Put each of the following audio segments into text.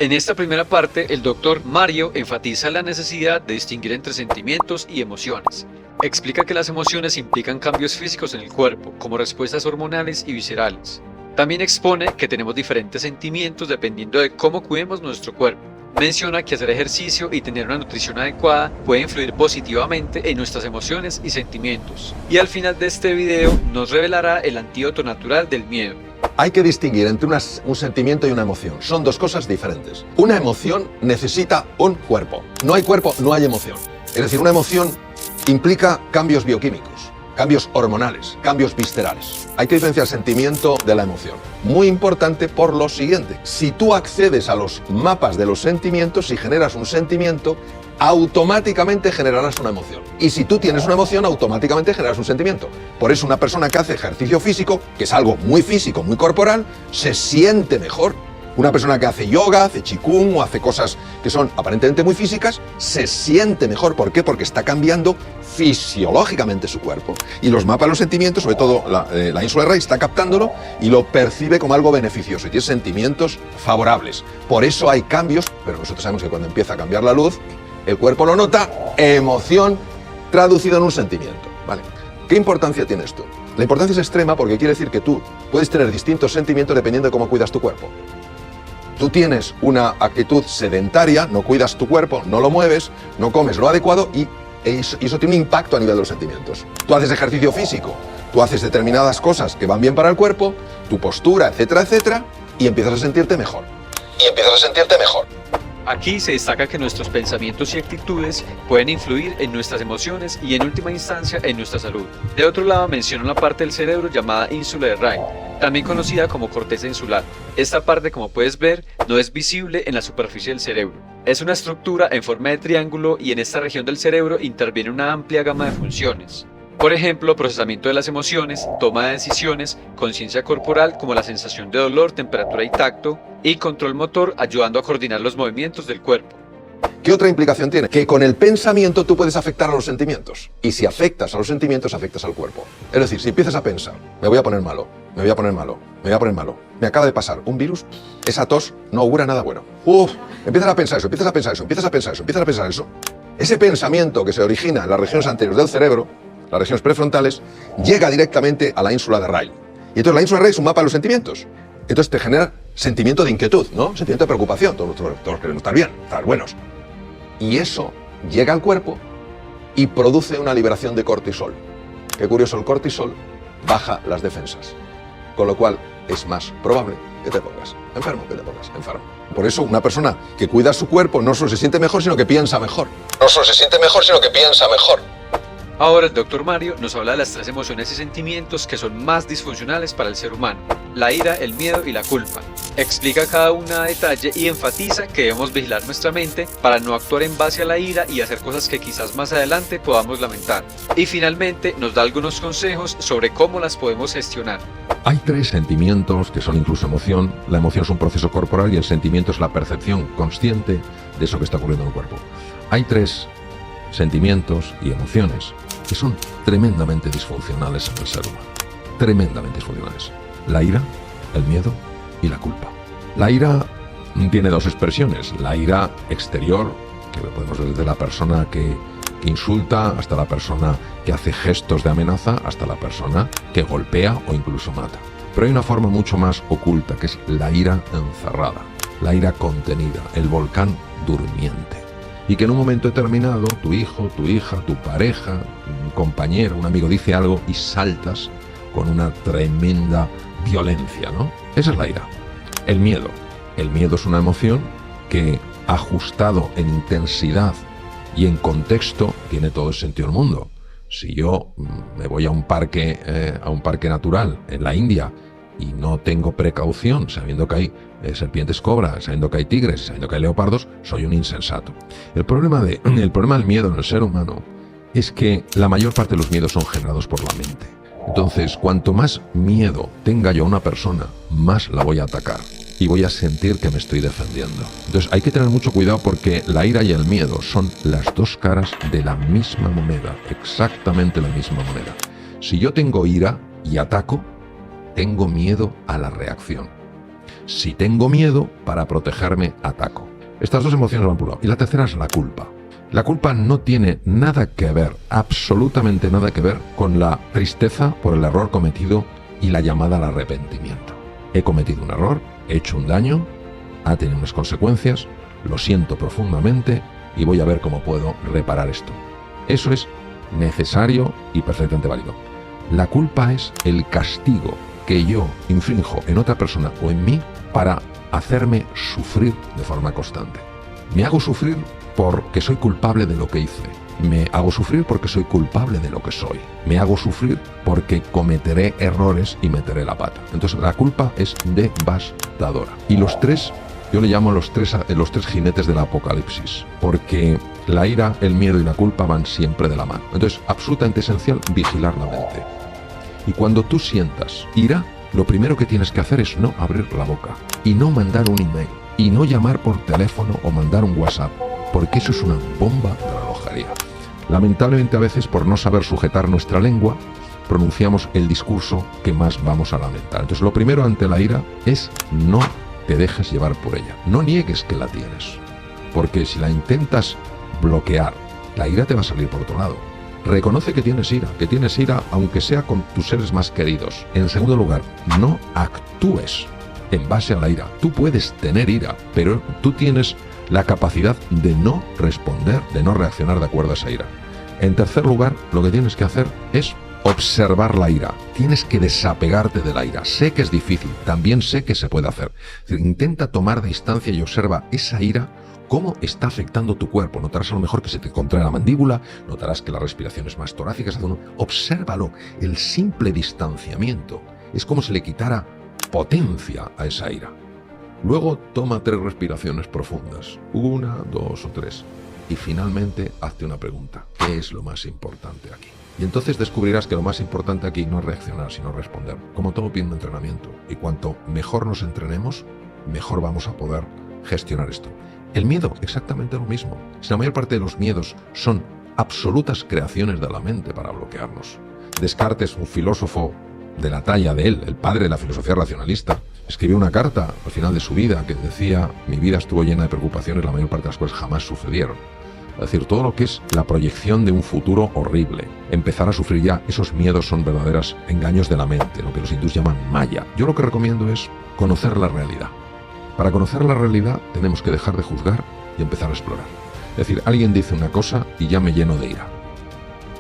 En esta primera parte, el doctor Mario enfatiza la necesidad de distinguir entre sentimientos y emociones. Explica que las emociones implican cambios físicos en el cuerpo, como respuestas hormonales y viscerales. También expone que tenemos diferentes sentimientos dependiendo de cómo cuidemos nuestro cuerpo. Menciona que hacer ejercicio y tener una nutrición adecuada puede influir positivamente en nuestras emociones y sentimientos. Y al final de este video nos revelará el antídoto natural del miedo. Hay que distinguir entre un sentimiento y una emoción. Son dos cosas diferentes. Una emoción necesita un cuerpo. No hay cuerpo, no hay emoción. Es decir, una emoción implica cambios bioquímicos, cambios hormonales, cambios viscerales. Hay que diferenciar el sentimiento de la emoción. Muy importante por lo siguiente. Si tú accedes a los mapas de los sentimientos y generas un sentimiento, automáticamente generarás una emoción. Y si tú tienes una emoción, automáticamente generarás un sentimiento. Por eso una persona que hace ejercicio físico, que es algo muy físico, muy corporal, se siente mejor. Una persona que hace yoga, hace qigong o hace cosas que son aparentemente muy físicas, se siente mejor. ¿Por qué? Porque está cambiando fisiológicamente su cuerpo. Y los mapas de los sentimientos, sobre todo la ínsula de Rey, está captándolo y lo percibe como algo beneficioso y tiene sentimientos favorables. Por eso hay cambios, pero nosotros sabemos que cuando empieza a cambiar la luz, el cuerpo lo nota, emoción traducido en un sentimiento. ¿Vale? ¿Qué importancia tiene esto? La importancia es extrema porque quiere decir que tú puedes tener distintos sentimientos dependiendo de cómo cuidas tu cuerpo. Tú tienes una actitud sedentaria, no cuidas tu cuerpo, no lo mueves, no comes lo adecuado y eso tiene un impacto a nivel de los sentimientos. Tú haces ejercicio físico, tú haces determinadas cosas que van bien para el cuerpo, tu postura, etcétera, etcétera, y empiezas a sentirte mejor. Aquí se destaca que nuestros pensamientos y actitudes pueden influir en nuestras emociones y en última instancia en nuestra salud. De otro lado menciona una parte del cerebro llamada ínsula de Rey, también conocida como corteza insular. Esta parte, como puedes ver, no es visible en la superficie del cerebro. Es una estructura en forma de triángulo y en esta región del cerebro interviene una amplia gama de funciones. Por ejemplo, procesamiento de las emociones, toma de decisiones, conciencia corporal como la sensación de dolor, temperatura y tacto, y control motor ayudando a coordinar los movimientos del cuerpo. ¿Qué otra implicación tiene? Que con el pensamiento tú puedes afectar a los sentimientos. Y si afectas a los sentimientos, afectas al cuerpo. Es decir, si empiezas a pensar, me voy a poner malo, me voy a poner malo, me voy a poner malo, me acaba de pasar un virus, esa tos no augura nada bueno. Empiezas a pensar eso, empiezas a pensar eso, empiezas a pensar eso, empiezas a pensar eso. Ese pensamiento que se origina en las regiones anteriores del cerebro, las regiones prefrontales, llega directamente a la ínsula de Rey. Y entonces la ínsula de Rey es un mapa de los sentimientos. Entonces te genera sentimiento de inquietud, ¿no? Sentimiento de preocupación. Todos queremos estar bien, estar buenos. Y eso llega al cuerpo y produce una liberación de cortisol. Qué curioso, el cortisol baja las defensas. Con lo cual es más probable que te pongas enfermo, Por eso una persona que cuida su cuerpo no solo se siente mejor, sino que piensa mejor. Ahora el Dr. Mario nos habla de las tres emociones y sentimientos que son más disfuncionales para el ser humano: la ira, el miedo y la culpa. Explica cada una a detalle y enfatiza que debemos vigilar nuestra mente para no actuar en base a la ira y hacer cosas que quizás más adelante podamos lamentar. Y finalmente nos da algunos consejos sobre cómo las podemos gestionar. Hay tres sentimientos que son incluso emoción. La emoción es un proceso corporal y el sentimiento es la percepción consciente de eso que está ocurriendo en el cuerpo. Hay tres sentimientos y emociones que son tremendamente disfuncionales en el ser humano. Tremendamente disfuncionales. La ira, el miedo y la culpa. La ira tiene dos expresiones. La ira exterior, que lo podemos ver desde la persona que insulta, hasta la persona que hace gestos de amenaza, hasta la persona que golpea o incluso mata. Pero hay una forma mucho más oculta, que es la ira encerrada, la ira contenida, el volcán durmiente. Y que en un momento determinado tu hijo, tu hija, tu pareja, un compañero, un amigo dice algo y saltas con una tremenda violencia, ¿no? Esa es la ira. El miedo. El miedo es una emoción que, ajustado en intensidad y en contexto, tiene todo el sentido del mundo. Si yo me voy a un parque natural en la India y no tengo precaución, sabiendo que hay serpientes cobra, sabiendo que hay tigres, sabiendo que hay leopardos, soy un insensato. El problema del miedo en el ser humano es que la mayor parte de los miedos son generados por la mente. Entonces, cuanto más miedo tenga yo a una persona, más la voy a atacar y voy a sentir que me estoy defendiendo. Entonces, hay que tener mucho cuidado porque la ira y el miedo son las dos caras de la misma moneda, exactamente la misma moneda. Si yo tengo ira y ataco, tengo miedo a la reacción. Si tengo miedo, para protegerme, ataco. Estas dos emociones van por un lado. Y la tercera es la culpa. La culpa no tiene nada que ver, absolutamente nada que ver, con la tristeza por el error cometido y la llamada al arrepentimiento. He cometido un error, he hecho un daño, ha tenido unas consecuencias, lo siento profundamente y voy a ver cómo puedo reparar esto. Eso es necesario y perfectamente válido. La culpa es el castigo que yo infrinjo en otra persona o en mí para hacerme sufrir de forma constante. Me hago sufrir porque soy culpable de lo que hice. Me hago sufrir porque soy culpable de lo que soy. Me hago sufrir porque cometeré errores y meteré la pata. Entonces la culpa es devastadora. Y los tres, yo le llamo los tres jinetes del apocalipsis, porque la ira, el miedo y la culpa van siempre de la mano. Entonces, absolutamente esencial vigilar la mente. Y cuando tú sientas ira, lo primero que tienes que hacer es no abrir la boca y no mandar un email y no llamar por teléfono o mandar un WhatsApp, porque eso es una bomba de relojería. Lamentablemente a veces, por no saber sujetar nuestra lengua, pronunciamos el discurso que más vamos a lamentar. Entonces lo primero ante la ira es no te dejes llevar por ella. No niegues que la tienes, porque si la intentas bloquear, la ira te va a salir por otro lado. Reconoce que tienes ira aunque sea con tus seres más queridos. En segundo lugar, no actúes en base a la ira. Tú puedes tener ira, pero tú tienes la capacidad de no responder, de no reaccionar de acuerdo a esa ira. En tercer lugar, lo que tienes que hacer es observar la ira. Tienes que desapegarte de la ira. Sé que es difícil, también sé que se puede hacer. Es decir, intenta tomar distancia y observa esa ira, cómo está afectando tu cuerpo. Notarás a lo mejor que se te contrae la mandíbula, notarás que la respiración es más torácica. Obsérvalo. El simple distanciamiento es como si le quitara potencia a esa ira. Luego toma 3 respiraciones profundas, 1, 2 o 3, y finalmente hazte una pregunta: ¿qué es lo más importante aquí? Y entonces descubrirás que lo más importante aquí no es reaccionar, sino responder, como todo pide un entrenamiento. Y cuanto mejor nos entrenemos, mejor vamos a poder gestionar esto. El miedo, exactamente lo mismo. Si la mayor parte de los miedos son absolutas creaciones de la mente para bloquearnos. Descartes, un filósofo de la talla de él, el padre de la filosofía racionalista, escribió una carta al final de su vida que decía: mi vida estuvo llena de preocupaciones, la mayor parte de las cuales jamás sucedieron. Es decir, todo lo que es la proyección de un futuro horrible, empezar a sufrir ya, esos miedos son verdaderos engaños de la mente, lo que los hindúes llaman maya. Yo lo que recomiendo es conocer la realidad. Para conocer la realidad tenemos que dejar de juzgar y empezar a explorar. Es decir, alguien dice una cosa y ya me lleno de ira,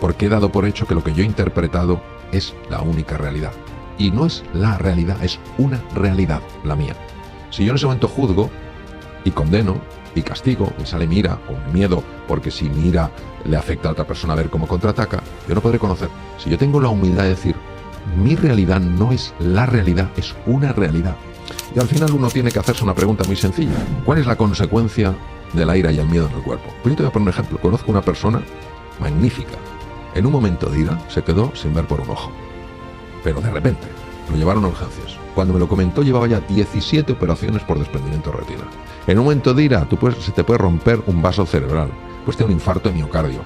porque he dado por hecho que lo que yo he interpretado es la única realidad. Y no es la realidad, es una realidad, la mía. Si yo en ese momento juzgo y condeno y castigo, me sale mi ira o mi miedo, porque si mi ira le afecta a otra persona a ver cómo contraataca, yo no podré conocer. Si yo tengo la humildad de decir, mi realidad no es la realidad, es una realidad. Y al final uno tiene que hacerse una pregunta muy sencilla: ¿cuál es la consecuencia de la ira y el miedo en el cuerpo? Pues yo te voy a poner un ejemplo. Conozco una persona magnífica. En un momento de ira se quedó sin ver por un ojo. Pero de repente lo llevaron a urgencias. Cuando me lo comentó, llevaba ya 17 operaciones por desprendimiento de retina. En un momento de ira se te puede romper un vaso cerebral, puedes tener un infarto de miocardio.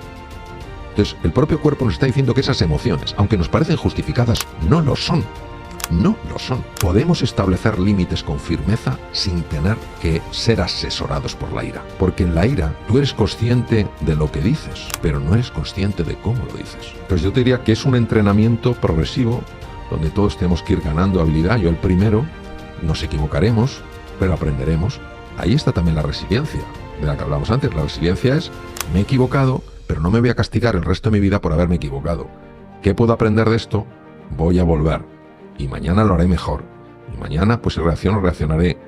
Entonces, el propio cuerpo nos está diciendo que esas emociones, aunque nos parecen justificadas, no lo son. No lo son. Podemos establecer límites con firmeza sin tener que ser asesorados por la ira. Porque en la ira tú eres consciente de lo que dices, pero no eres consciente de cómo lo dices. Entonces yo te diría que es un entrenamiento progresivo donde todos tenemos que ir ganando habilidad. Yo el primero, nos equivocaremos, pero aprenderemos. Ahí está también la resiliencia, de la que hablamos antes. La resiliencia es: me he equivocado, pero no me voy a castigar el resto de mi vida por haberme equivocado. ¿Qué puedo aprender de esto? Voy a volver. Y mañana lo haré mejor. Y mañana, pues si reaccionaré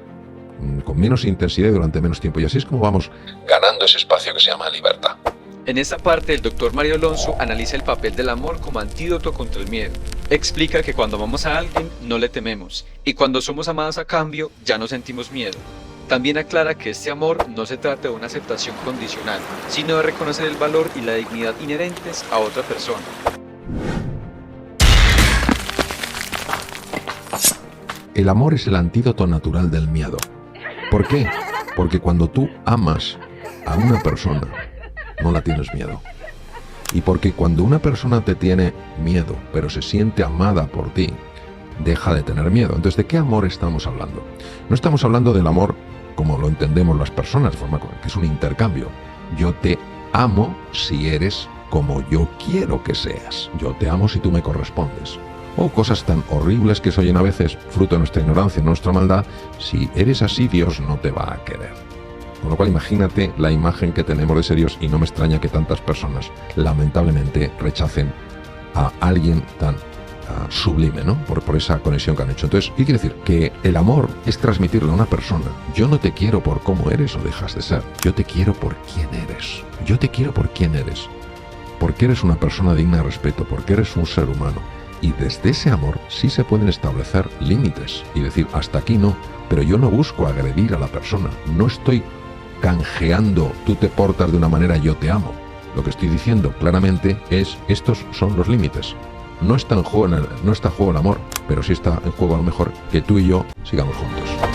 con menos intensidad y durante menos tiempo. Y así es como vamos ganando ese espacio que se llama libertad. En esta parte, el Dr. Mario Alonso analiza el papel del amor como antídoto contra el miedo. Explica que cuando amamos a alguien, no le tememos. Y cuando somos amados a cambio, ya no sentimos miedo. También aclara que este amor no se trata de una aceptación condicional, sino de reconocer el valor y la dignidad inherentes a otra persona. El amor es el antídoto natural del miedo. ¿Por qué? Porque cuando tú amas a una persona, no la tienes miedo. Y porque cuando una persona te tiene miedo, pero se siente amada por ti, deja de tener miedo. Entonces, ¿de qué amor estamos hablando? No estamos hablando del amor como lo entendemos las personas, de forma que es un intercambio. Yo te amo si eres como yo quiero que seas. Yo te amo si tú me correspondes. O cosas tan horribles que se oyen a veces, fruto de nuestra ignorancia, nuestra maldad: si eres así, Dios no te va a querer. Con lo cual, imagínate la imagen que tenemos de ese Dios, y no me extraña que tantas personas, lamentablemente, rechacen a alguien tan sublime, ¿no? Por esa conexión que han hecho. Entonces, ¿qué quiere decir? Que el amor es transmitirle a una persona: yo no te quiero por cómo eres o dejas de ser, yo te quiero por quién eres. Yo te quiero por quién eres. Porque eres una persona digna de respeto, porque eres un ser humano. Y desde ese amor sí se pueden establecer límites y decir: hasta aquí no, pero yo no busco agredir a la persona, no estoy canjeando, tú te portas de una manera, yo te amo. Lo que estoy diciendo claramente es: estos son los límites. No está en juego el amor, pero sí está en juego a lo mejor que tú y yo sigamos juntos.